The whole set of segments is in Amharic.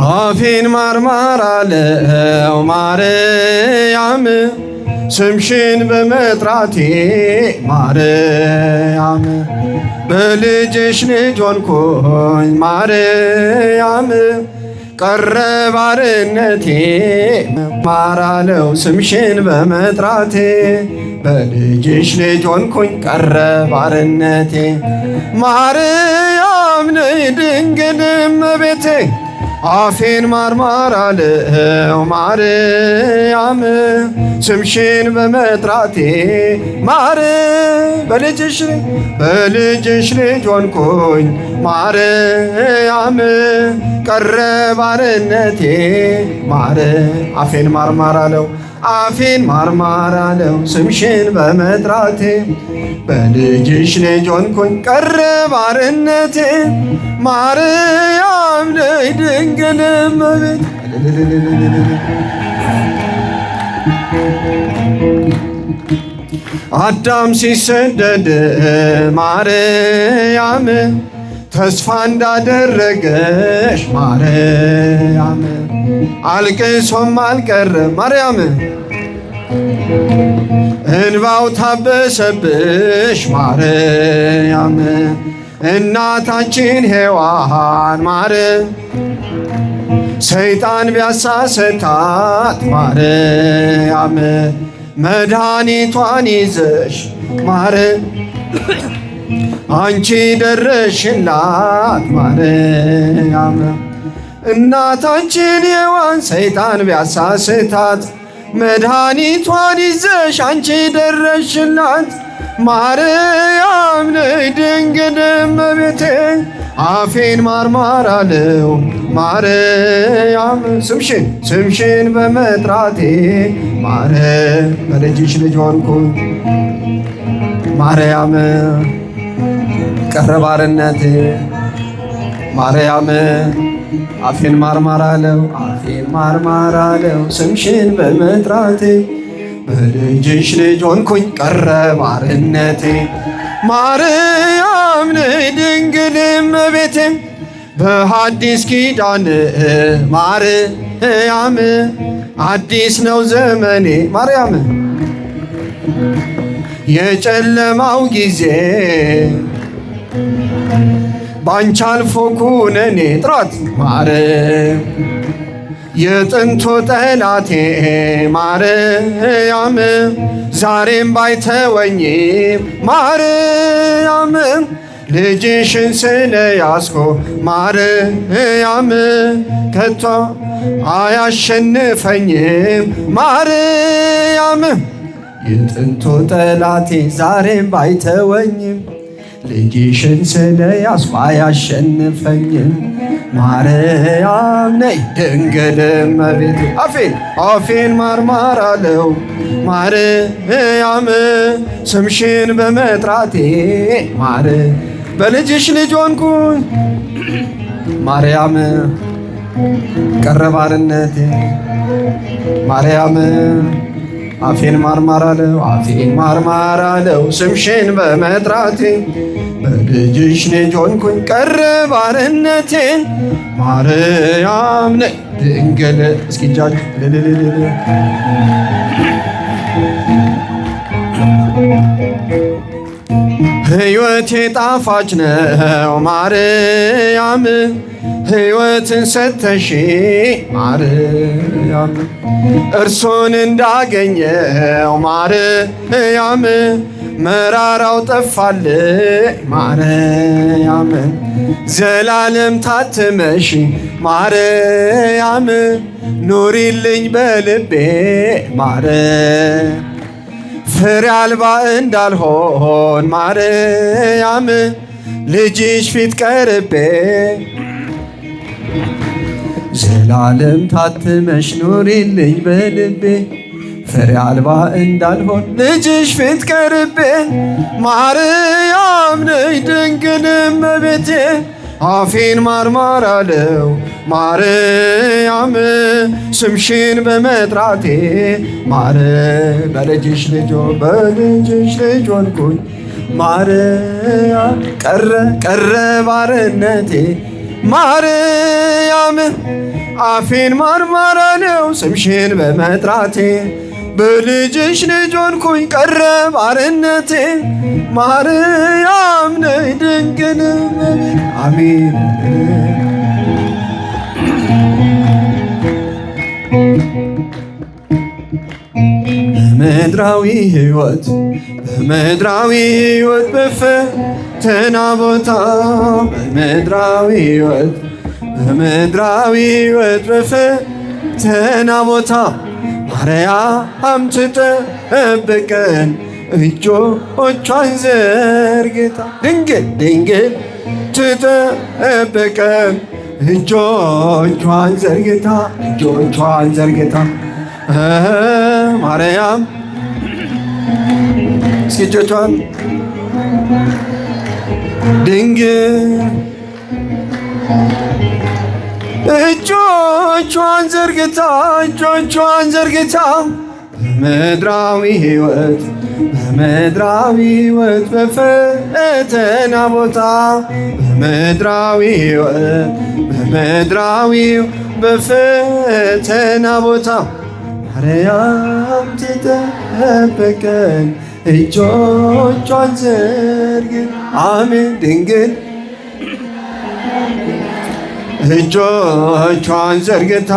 አፌን ማርማር አለው ማርያም ስምሽን በመጥራቴ ማርያም በልጅሽ ልጅ ሆንኩኝ ማርያም ቀረ ባርነቴ ማራለው ስምሽን በመጥራቴ በልጅሽ ልጅ ሆንኩኝ ቀረ ባርነቴ ማርያም ነይ ድንግል እመቤቴ አፌን ማርማር አለው ማርያም ስምሽን በመጥራቴ በልጅሽ ልጅ ሆንኩኝ ማርያም ቀረ ባርነቴ አፌን ማርማር አለው አፌን ማርማር አለው ስምሽን በመጥራቴ በልጅሽ ልጅ ሆንኩኝ ቀረ ባርነቴ ማርያም ነይ ድንግል እመቤቴ አዳም ሲሰደድ ማርያም ተስፋ እንዳደረገሽ ማርያም አልቅሶም አልቀረ ማርያም እንባው ታበሰብሽ ማርያም እናታችን ሔዋን ሰይጣን ቢያሳስታት ማርያም መድኃኒቷን ይዘሽ አንቺ ደረሽላት ማርያም እናታችን ሔዋን ሰይጣን ቢያሳስታት መድኃኒቷን ይዘሽ አንቺ ደረሽላት ማርያም ነይ ድንግል እመቤቴ አፌን ማርማር አለው ማርያም ስምሽን በመጥራቴ በልጅሽ ልጅ ሆንኩኝ ማርያም ቀረ ባርነቴ ማርያም አፌን ማርማር አለው ስምሽን በመጥራቴ በልጅሽ ልጅ ሆንኩኝ ቀረ ባርነቴ ማርያም ነይ ድንግል እመቤቴ በሐዲስ ኪዳን ማርያም አዲስ ነው ዘመኔ ማርያም የጨለማው ጊዜ ባንቺ አልፎ ኩነኔ ጥራት የጥንቱ ጠላቴ ማርያም ዛሬም ባይተወኝም ማርያም ልጅሽን ስለያዝኩ ማርያም ከቶ አያሸንፈኝም ማርያም የጥንቱ ጠላቴ ዛሬም ባይተወኝም ልጅሽን ስለያዝኩ አያሸንፈኝም ማርያም ነይ ድንግል እመቤቴ አፌን ማርማር አለው ማርያም ስምሽን በመጥራቴ በልጅሽ ልጅ ሆንኩኝ ማርያም ቀረ ባርነቴ ማርያም አፌን ማርማር አለው ስምሽን በመጥራቴ በልጅሽ ልጅ ሆንኩኝ ቀረ ባርነቴ ማርያም ነይ ድንግል እስኪ እጃችሁ ሕይወቴ ጣፋጭ ነው ማርያም ሕይወትን ሰተሽ ማርያም እርሱን እንዳገኘው ማርያም መራራው ጠፋል ማርያም ዘላለም ታትመሽ ማርያም ኑሪልኝ በልቤ ፍሬ አልባ እንዳልሆን ማርያም ልጅሽ ፊት ቀርቤ ዘላለም ታትመሽ ኑሪልኝ በልቤ ፍሬ አልባ እንዳልሆን ልጅሽ ፊት ቀርቤ ማርያም ነይ ድንግል እመቤቴ አፌን ማርማር አለው ማርያም ስምሽን በመጥራቴ በልጅሽ ልጅ ሆንኩኝ ማርያም ቀረ ባርነቴ ማርያም አፌን ማርማራ ነው ስምሽን በመጥራቴ በልጅሽ ልጅ ሆንኩኝ ቀረ ባርነቴ ማርያም ነይ ድንግል እመቤት አሜን። በምድራዊ ሕይወት በፈተና ቦታ በምድራዊ ሕይወት በፈተና ቦታ ማርያም ትጠብቀን እጆቿን ዘርግታ ድንግል ትጠብቀን እጆቿን ዘርግታ ማርያም እስኪ እጆቿን ድንግል እጆቿን ዘርግታ በምድራዊ ሕይወት በፈተና ቦታ በምድራዊ በፈተና ቦታ ማርያም ትጠብቀን እጆቿን ዘርግታ አሜን ድንግል እጆቿን ዘርግታ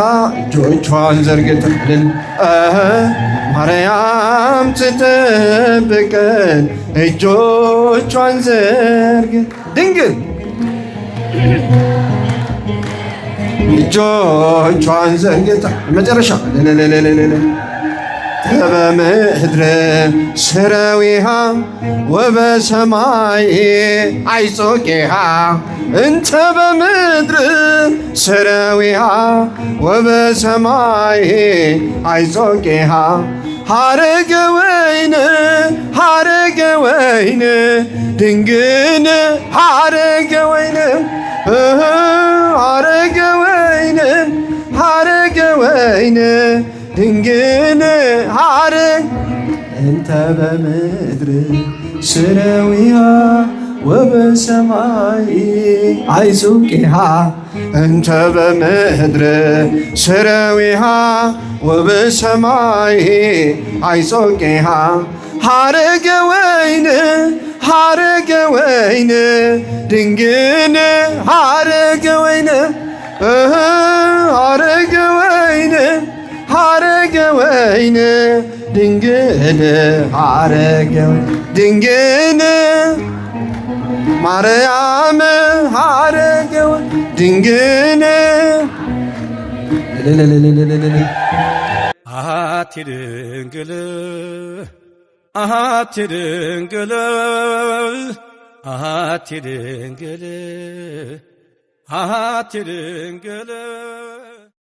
ማርያም ትጠብቀን እጆቿን ዘርግታ ድንግል እጆቿን ዘርግታ መጨረሻ በምድር ስረዊሃ ወበሰማይ አይጾቂሃ እንተ በምድር ስረዊሃ ወበሰማይ አይጾቂሃ ሐረገ ወይን ድንግል ሐረገ ወይን ድንግል ሐረግ እንተ በምድር ስረዊሃ ወበሰማይ አይጹቂሃ እንተ በምድር ስረዊሃ ወበሰማይ አይጾቂሃ ሐረገ ወይን ድንግል ሐረገ ወይን ድንግል ድንግል ማርያም ሐረገ ወይን ድንግል አሐቲ ድንግል አሐቲ ድንግል አሐቲ ድንግል አሐቲ ድንግል